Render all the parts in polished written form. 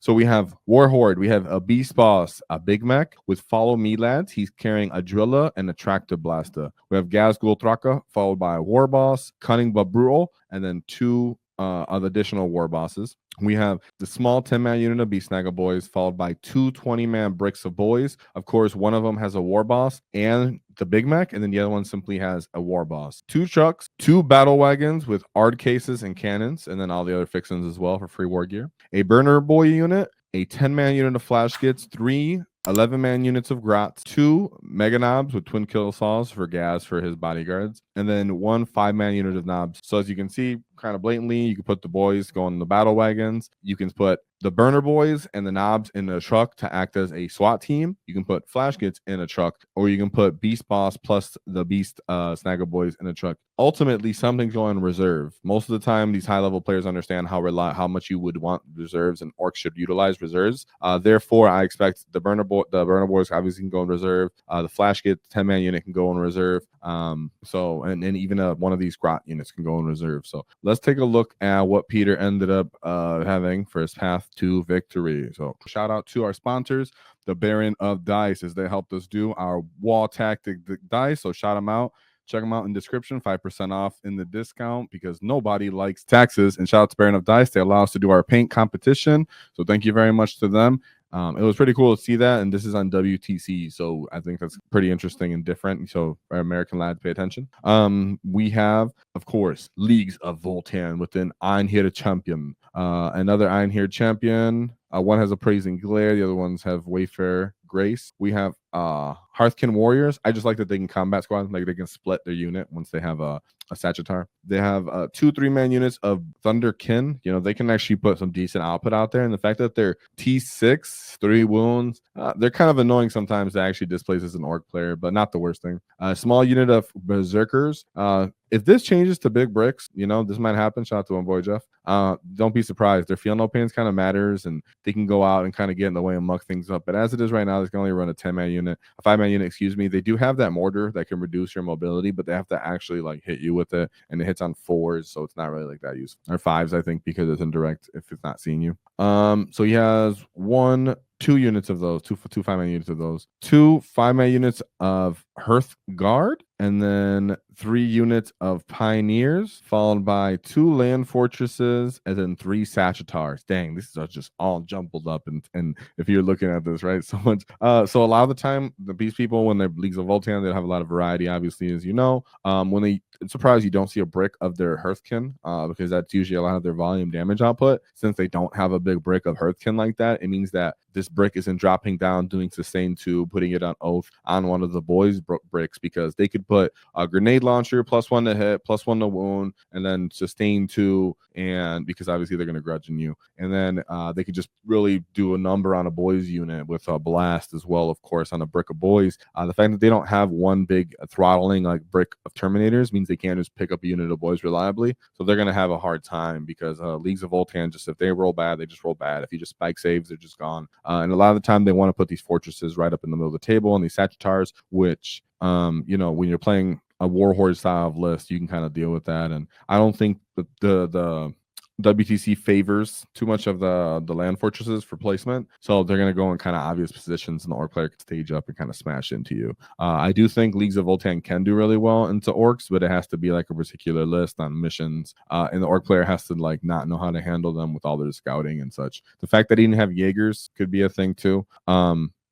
So we have War Horde. We have a Beast Boss, a Big Mech with Follow Me Lads. He's carrying a Drilla and a Tractor Blaster. We have Gazgul Traka, followed by a War Boss, Cunning but Brutal, and then two of additional War Bosses. We have the small 10-man unit of Beast Snagger Boys, followed by two 20-man bricks of boys. Of course, one of them has a War Boss and the Big Mech, and then the other one simply has a War Boss. Two trucks, two battle wagons with ARD cases and cannons, and then all the other fixins as well for free war gear. A Burner Boy unit, a 10-man unit of Flash Skits, three 11-man units of Grots, two Mega Knobs with twin kill saws for Gaz for his bodyguards, and then one 5-man unit of Knobs. So as you can see, kind of blatantly, you can put the boys going in the battle wagons. You can put the Burner Boys and the Knobs in a truck to act as a SWAT team. You can put Flash Kits in a truck, or you can put Beast Boss plus the Beast Snagger Boys in a truck. Ultimately, something's going in reserve. Most of the time, these high-level players understand how much you would want reserves, and orcs should utilize reserves. Therefore, I expect the Burner Boys obviously can go in reserve. The Flash Kit 10-man unit can go in reserve. And even one of these Grot units can go in reserve. So let's take a look at what Peter ended up having for his path to victory. So shout out to our sponsors, the Baron of Dice, as they helped us do our Waaaghtaktiks dice. So shout them out. Check them out in the description, 5% off in the discount, because nobody likes taxes. And shout out to Baron of Dice. They allow us to do our paint competition. So thank you very much to them. It was pretty cool to see that, and this is on WTC, so I think that's pretty interesting and different. So our American lads, pay attention. We have, of course, Leagues of Votann within Hyrda champion. Another Hyrda champion. One has a Praising Glare, the other ones have Wayfarer Grace. We have Hearthkin Warriors. I just like that they can combat squad, like they can split their unit once they have a Sagitar. They have 2 3-man units of Thunderkin. You know, they can actually put some decent output out there. And the fact that they're T6, 3 wounds, they're kind of annoying sometimes to actually displace as an orc player, but not the worst thing. A small unit of Berserkers. If this changes to big bricks, you know, this might happen. Shout out to my boy Jeff. Don't be surprised. Their feel no pains kind of matters, and they can go out and kind of get in the way and muck things up. But as it is right now, they can only run a 10-man unit, a 5-man unit, excuse me. They do have that mortar that can reduce your mobility, but they have to actually like hit you with it, and it hits on 4s, so it's not really like that useful. Or 5s, I think, because it's indirect if it's not seeing you. So he has 2 units of those, two 5-man units of those, 2 5-man units of Hearth Guard, and then 3 units of Pioneers, followed by 2 Land Fortresses, and then 3 Sagittars. Dang, this is just all jumbled up. And if you're looking at this, right, so much. So a lot of the time, these people, when they're Leagues of Votann, they have a lot of variety, obviously, as you know. It's surprised you don't see a brick of their Hearthkin, because that's usually a lot of their volume damage output. Since they don't have a big brick of Hearthkin like that, it means that this brick isn't dropping down, doing sustain 2, putting it on oath on one of the boys' bricks, because they could put a grenade launcher, +1 to hit, +1 to wound, and then sustain 2, and because obviously they're going to grudge in you. And then they could just really do a number on a boys unit with a blast as well, of course, on a brick of boys. The fact that they don't have one big throttling like brick of Terminators means they can't just pick up a unit of boys reliably. So they're going to have a hard time, because Leagues of Votann, just if they roll bad, they just roll bad. If you just spike saves, they're just gone. And a lot of the time they want to put these fortresses right up in the middle of the table, and these Sagittars, which you know, when you're playing a War Horde style of list, you can kind of deal with that. And I don't think the WTC favors too much of the land fortresses for placement, so they're going to go in kind of obvious positions, and the orc player can stage up and kind of smash into you. I do think Leagues of Votann can do really well into orcs, but it has to be like a particular list on missions, and the orc player has to like not know how to handle them with all their scouting and such. The fact that he didn't have Jaegers could be a thing too.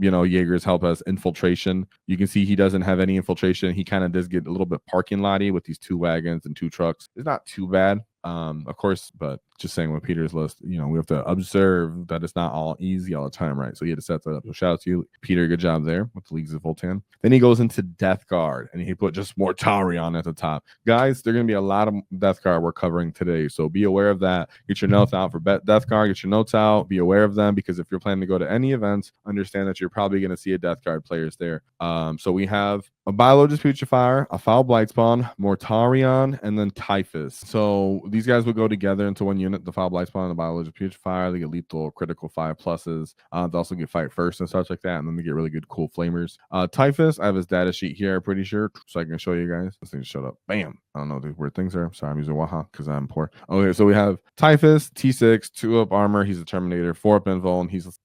You know, Jaegers help us infiltration. You can see he doesn't have any infiltration. He kind of does get a little bit parking lotty with these 2 wagons and 2 trucks. It's not too bad. Of course, but just saying with Peter's list, you know, we have to observe that it's not all easy all the time, right? So he had to set that up. So shout out to you, Peter. Good job there with the Leagues of Votann. Then he goes into Death Guard, and he put just Mortari on at the top. Guys, there are going to be a lot of Death Guard we're covering today, so be aware of that. Get your notes out for Death Guard. Get your notes out. Be aware of them, because if you're planning to go to any events, understand that you're probably going to see a Death Guard players there. So we have a Biologist Putrefier, a Foul Blightspawn, Mortarion, and then Typhus. So these guys will go together into one unit. unit, the Foul Blight Spawn and the Biological Putrefier. They get lethal critical 5+. They also get fight first and such like that, and then they get really good cool flamers. Typhus, I have his data sheet here, I'm pretty sure, so I can show you guys. This thing shut up. Bam. I don't know where things are. Sorry, I'm using WAAAGH because I'm poor. Okay, so we have Typhus, T6, 2-up armor. He's a Terminator, 4-up invul, and he's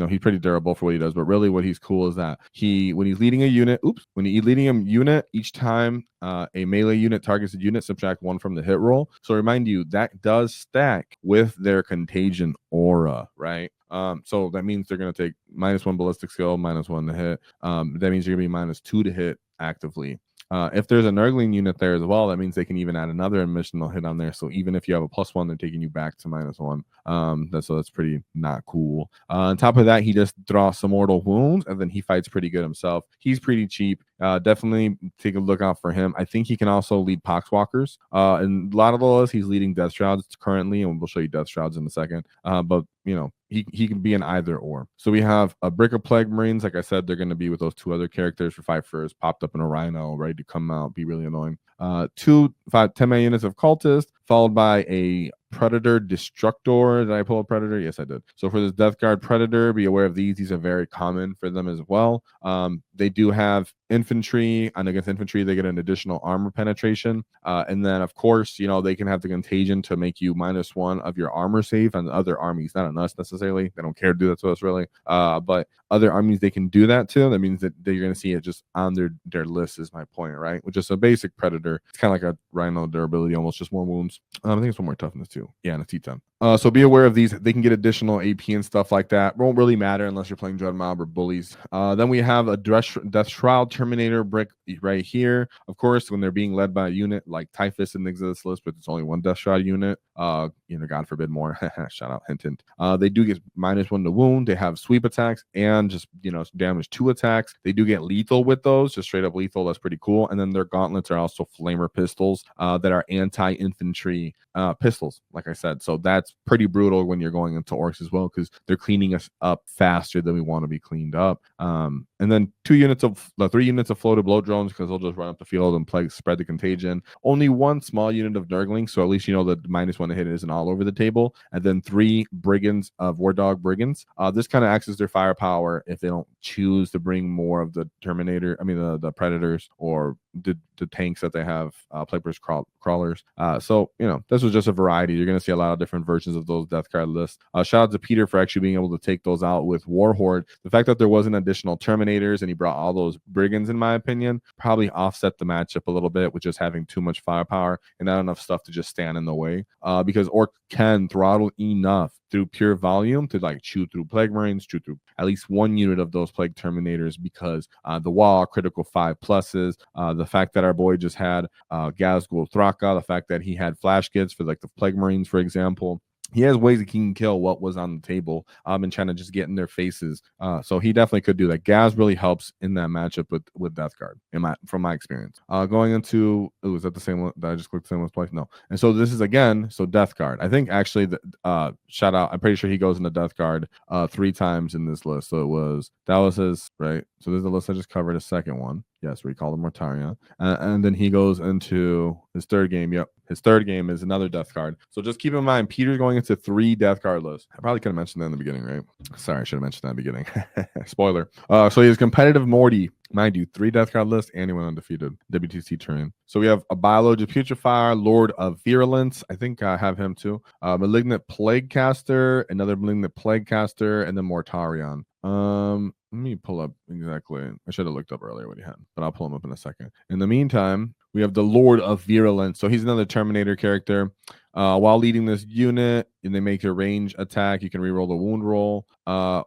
he's pretty durable for what he does, but really what he's cool is that when he's leading a unit, each time a melee unit targets a unit, subtract 1 from the hit roll. So remind you, that does stack with their contagion aura, right? So that means they're going to take -1 ballistic skill, -1 to hit. That means you're going to be -2 to hit actively. If there's a Nurgling unit there as well, that means they can even add another additional hit on there. So even if you have a +1, they're taking you back to -1. That's pretty not cool. On top of that, he just draws some mortal wounds, and then he fights pretty good himself. He's pretty cheap. Definitely take a look out for him. I think he can also lead Poxwalkers. And a lot of those, he's leading Death Shrouds currently, and we'll show you Death Shrouds in a second. But he can be an either or. So we have a Brick of Plague Marines. Like I said, they're going to be with those 2 other characters for 5 first, popped up in a Rhino, ready to come out, be really annoying. 2 10-man units of Cultist, followed by a Predator Destructor. Did I pull a Predator? Yes, I did. So for this Death Guard Predator, be aware of these. These are very common for them as well. They do have infantry, and against infantry, they get an additional armor penetration. And then, of course, they can have the contagion to make you -1 of your armor save on other armies, not on us necessarily. They don't care to do that to us, really. But other armies, they can do that too. That means that you're going to see it just on their list, is my point, right? Which is a basic Predator. It's kind of like a Rhino durability, almost just more wounds. I think it's one more toughness too. Yeah, and a T10. So be aware of these. They can get additional AP and stuff like that. Won't really matter unless you're playing Dread Mob or Bullies. Then we have a Death Shroud Terminator brick right here. Of course, when they're being led by a unit like Typhus in this list, but it's only 1 Death Shroud unit. God forbid more. Shout out, hint, hint. They do get -1 to wound. They have sweep attacks and just damage 2 attacks. They do get lethal with those, just straight up lethal. That's pretty cool. And then their gauntlets are also flamer pistols that are anti-infantry pistols, like I said. So that's pretty brutal when you're going into orcs as well, because they're cleaning us up faster than we want to be cleaned up. And then 3 units of floated blow drones, because they'll just run up the field and spread the contagion. Only 1 small unit of Nurgling, so at least the -1 to hit isn't all over the table. And then 3 brigands of War Dog Brigands. This kind of acts as their firepower if they don't choose to bring more of the the Predators or the tanks that they have, Plagueburst crawlers. So this was just a variety. You're going to see a lot of different versions of those death card lists. Shout out to Peter for actually being able to take those out with War Horde. The fact that there wasn't additional Terminators and he brought all those Brigands, in my opinion, probably offset the matchup a little bit with just having too much firepower and not enough stuff to just stand in the way. Because Orc can throttle enough through pure volume to chew through Plague Marines, chew through at least 1 unit of those Plague Terminators, because the WAAAGH critical 5+, the fact that our boy just had Waaaghtaktiks, the fact that he had flash kits for the Plague Marines, for example. He has ways that he can kill what was on the table and trying to just get in their faces. So he definitely could do that. Gaz really helps in that matchup with Death Guard, from my experience. Going into, was that the same one that I just clicked the same one twice? No. And so this is again, Death Guard. I think actually shout out, I'm pretty sure he goes into Death Guard 3 times in this list. So that was his, right? So there's the list I just covered, a second one. Yes, we call him Mortaria. And then he goes into his 3rd game. Yep. His 3rd game is another Death Guard. So just keep in mind, Peter's going into 3 Death Guard lists. I probably could have mentioned that in the beginning, right? Sorry, I should have mentioned that in the beginning. Spoiler. So he has competitive Morty. Mind you, 3 Death Guard lists, and he went undefeated. WTC terrain. So we have a Biological Putrefier, Lord of Virulence. I think I have him too. Malignant Plague Caster, another Malignant Plague Caster, and then Mortarion. Let me pull up exactly. I should have looked up earlier what he had, but I'll pull him up in a second. In the meantime, we have the Lord of Virulence. So he's another Terminator character. While leading this unit, and they make your range attack, you can reroll the wound roll.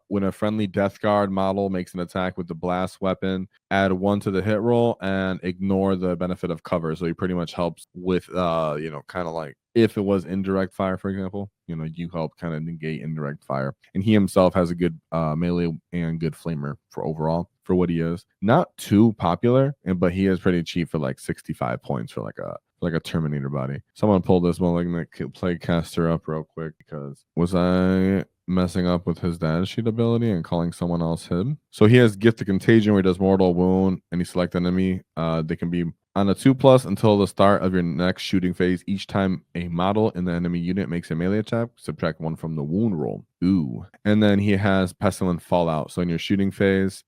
When a friendly Death Guard model makes an attack with the blast weapon, add 1 to the hit roll and ignore the benefit of cover. So he pretty much helps with, kind of like if it was indirect fire, for example, you help kind of negate indirect fire. And he himself has a good melee and good flamer for overall for what he is. Not too popular, but he is pretty cheap for 65 points for like a Terminator body. Someone pull this malignant plague caster up real quick, because was I messing up with his dash sheet ability and calling someone else him? So he has gift of contagion where he does mortal wound, and he select enemy. They can be on a 2+ until the start of your next shooting phase. Each time a model in the enemy unit makes a melee attack, subtract 1 from the wound roll. Ooh. And then he has Pestilent Fallout. So in your shooting phase,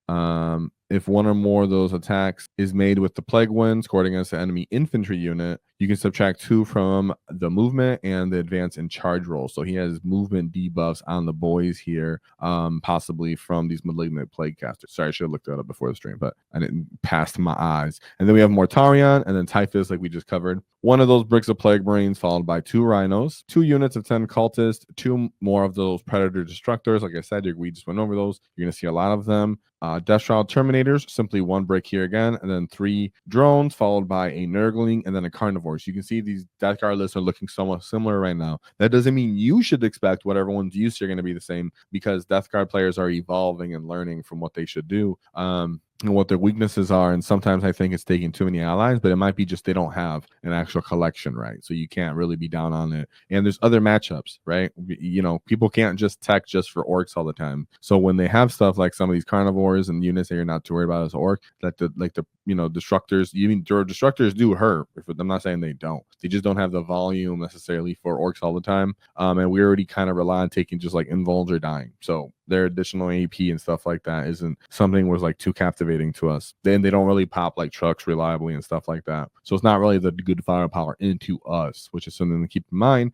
if one or more of those attacks is made with the plague wind scored against the enemy infantry unit, you can subtract 2 from the movement and the advance and charge roll. So he has movement debuffs on the boys here, possibly from these malignant plague casters. Sorry, I should have looked that up before the stream, but I didn't pass my eyes. And then we have Mortarion and then Typhus, like we just covered. One of those bricks of plague marines followed by 2 rhinos, 2 units of 10 cultists, 2 more of those predator destructors. Like I said, we just went over those. You're going to see a lot of them. Death Shroud Terminators, simply 1 brick here again, and then 3 drones followed by a Nurgling and then a Carnivore. So you can see these Death Guard lists are looking somewhat similar right now. That doesn't mean you should expect what everyone's used to are going to be the same, because Death Guard players are evolving and learning from what they should do. And what their weaknesses are, and sometimes I think it's taking too many allies, but it might be just they don't have an actual collection, right? So you can't really be down on it. And there's other matchups, right? You know, people can't just tech just for orcs all the time. So when they have stuff like some of these carnivores and units that you're not too worried about as orc, that the destructors, even destructors do hurt. I'm not saying they don't. They just don't have the volume necessarily for orcs all the time. And we already kind of rely on taking just like invulns or dying. So their additional AP and stuff like that isn't something was like too captivating to us. Then they don't really pop like trucks reliably and stuff like that. So it's not really the good firepower into us, which is something to keep in mind.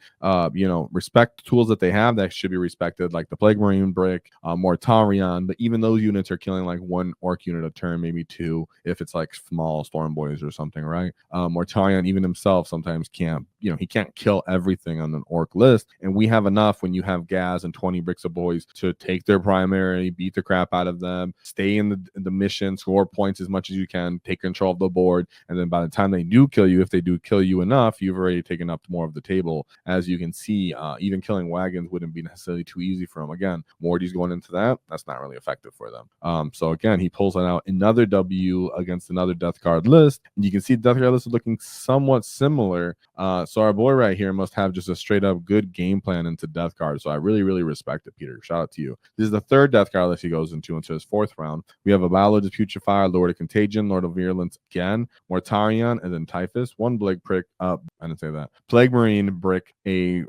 Respect the tools that they have that should be respected, like the Plague Marine brick, Mortarion. But even those units are killing like 1 orc unit a turn, maybe 2, if it's like small storm boys or something, right? Mortarion even himself sometimes can't, he can't kill everything on an orc list. And we have enough when you have Gaz and 20 bricks of boys to take their primary, beat the crap out of them, stay in the mission, score points as much as you can, take control of the board, and then by the time they do kill you, if they do kill you enough, you've already taken up more of the table. As you can see, even killing wagons wouldn't be necessarily too easy for them. Again, Morty's going into that's not really effective for them. So again, he pulls it out, another W against another Death Guard list, and you can see Death Guard list is looking somewhat similar. So our boy right here must have just a straight up good game plan into Death Guard. So I really, really respect it, Peter. Shout out to you. This is the 3rd Death Guard list he goes into his 4th round. We have a Ballad of Putrefire, Lord of Contagion, Lord of Virulence again, Mortarion, and then Typhus. 1 Plague Prick I didn't say that. Plague Marine brick, a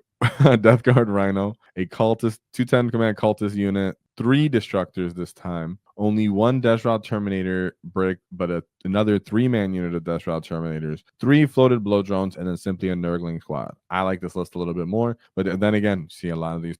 Death Guard Rhino, a cultist, 210 command cultist unit, 3 destructors this time, only 1 Death Shroud Terminator brick, but another 3-man unit of Death Shroud Terminators, 3 floated blow drones, and then simply a Nurgling squad. I like this list a little bit more, but then again, see a lot of these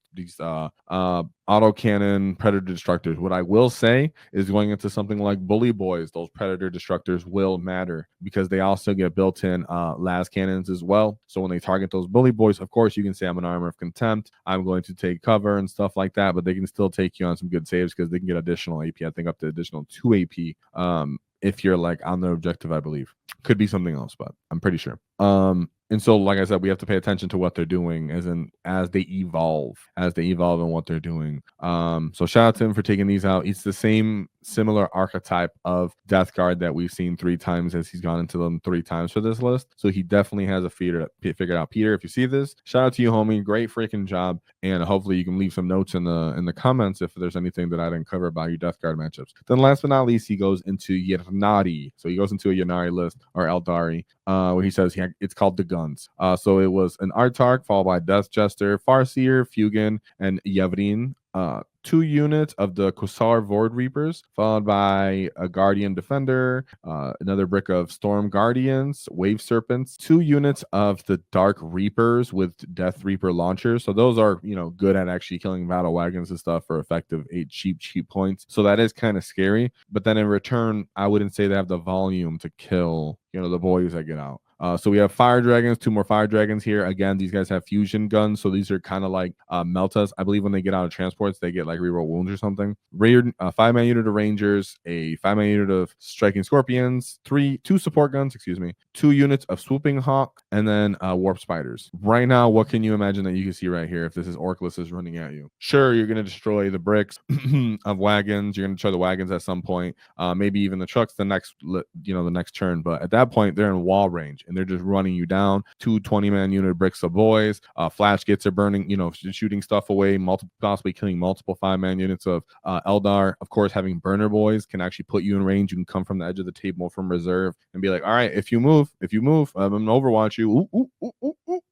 autocannon predator destructors. What I will say is going into something like Bully Boys, those predator destructors will matter because they also get built-in las cannons as well. So when they target those Bully Boys, of course, you can say I'm an Armor of Contempt, I'm going to take cover and stuff like that, but they can still take you on some good saves because they can get additional AP. I think up to additional 2 AP if you're like on the objective, I believe. Could be something else, but I'm pretty sure. And so, like I said, we have to pay attention to what they're doing as they evolve in what they're doing. So shout out to him for taking these out. It's the same similar archetype of Death Guard that we've seen 3 times as he's gone into them 3 times for this list. So he definitely has a figured out. Peter, if you see this, shout out to you, homie. Great freaking job. And hopefully you can leave some notes in the comments if there's anything that I didn't cover about your Death Guard matchups. Then last but not least, he goes into Ynnari. So he goes into a Ynnari list, or Eldari, where he says it's called the guns. So it was an Artark followed by Death Jester, Farseer, Fugan, and Yevrin. 2 units of the Kusar Vord Reapers, followed by a Guardian Defender, another brick of Storm Guardians, Wave Serpents, 2 units of the Dark Reapers with Death Reaper launchers. So those are, good at actually killing battle wagons and stuff for effective 8 cheap points. So that is kind of scary. But then in return, I wouldn't say they have the volume to kill, the boys that get out. So we have Fire Dragons, 2 more Fire Dragons here. Again, these guys have fusion guns, so these are kind of like Meltas. I believe when they get out of transports, they get like reroll wounds or something. 5-man unit of Rangers, a 5-man unit of Striking Scorpions, 2 support guns, 2 units of Swooping Hawk, and then Warp Spiders. Right now, what can you imagine that you can see right here if this is Orcless is running at you? Sure, you're going to destroy the bricks of wagons. You're going to destroy the wagons at some point. Maybe even the trucks the next turn. But at that point, they're in wall range. and they're just running you down. 2 20-man unit bricks of boys. Flash gets are burning, shooting stuff away, possibly killing multiple 5-man units of Eldar. Of course, having burner boys can actually put you in range. You can come from the edge of the table from reserve and be like, all right, if you move, I'm gonna overwatch you.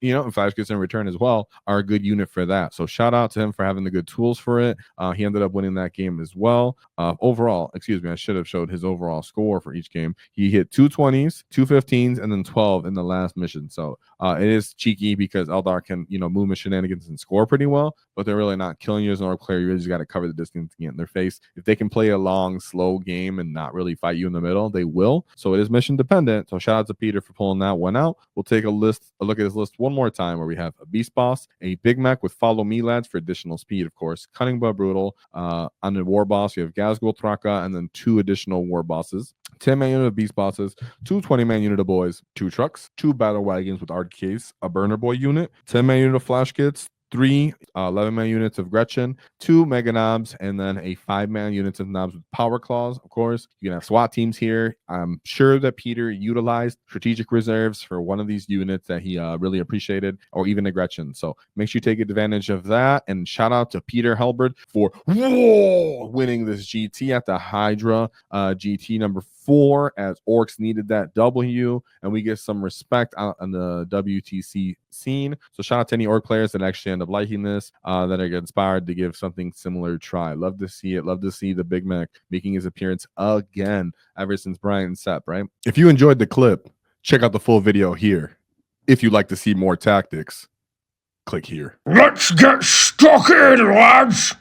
And Flash gets in return as well are a good unit for that. So shout out to him for having the good tools for it. He ended up winning that game as well. Overall, excuse me, I should have showed his overall score for each game. He hit 2 20s, 2 15s, and then 12 in the last mission. So it is cheeky because Eldar can, move his shenanigans and score pretty well, but they're really not killing you as an orc player. You really just got to cover the distance to get in their face. If they can play a long, slow game and not really fight you in the middle, they will. So it is mission dependent. So shout out to Peter for pulling that one out. We'll take a look at this list one more time, where we have a beast boss, a Big Mac with follow me lads for additional speed, of course, cunning but brutal. On the war boss, you have Waaaghtaktiks, and then 2 additional war bosses. 10-man unit of beast bosses, 2 20-man unit of boys, 2 trucks, 2 battle wagons with RKs, a burner boy unit, 10-man unit of flash kits, 3 11-man units of Gretchen, 2 mega knobs, and then a 5-man units of knobs with power claws. Of course, you can have SWAT teams here. I'm sure that Peter utilized strategic reserves for one of these units that he really appreciated, or even a Gretchen. So make sure you take advantage of that. And shout out to Peter Helbert for winning this GT at the Hydra GT number 4, as orcs needed that W, and we get some respect on the WTC scene. So shout out to any orc players that actually end up liking this, that are inspired to give something similar a try. Love to see it. Love to see the Big Mac making his appearance again ever since Brian Sepp, right? If you enjoyed the clip, check out the full video here. If you'd like to see more tactics, click here. Let's get stuck in, lads!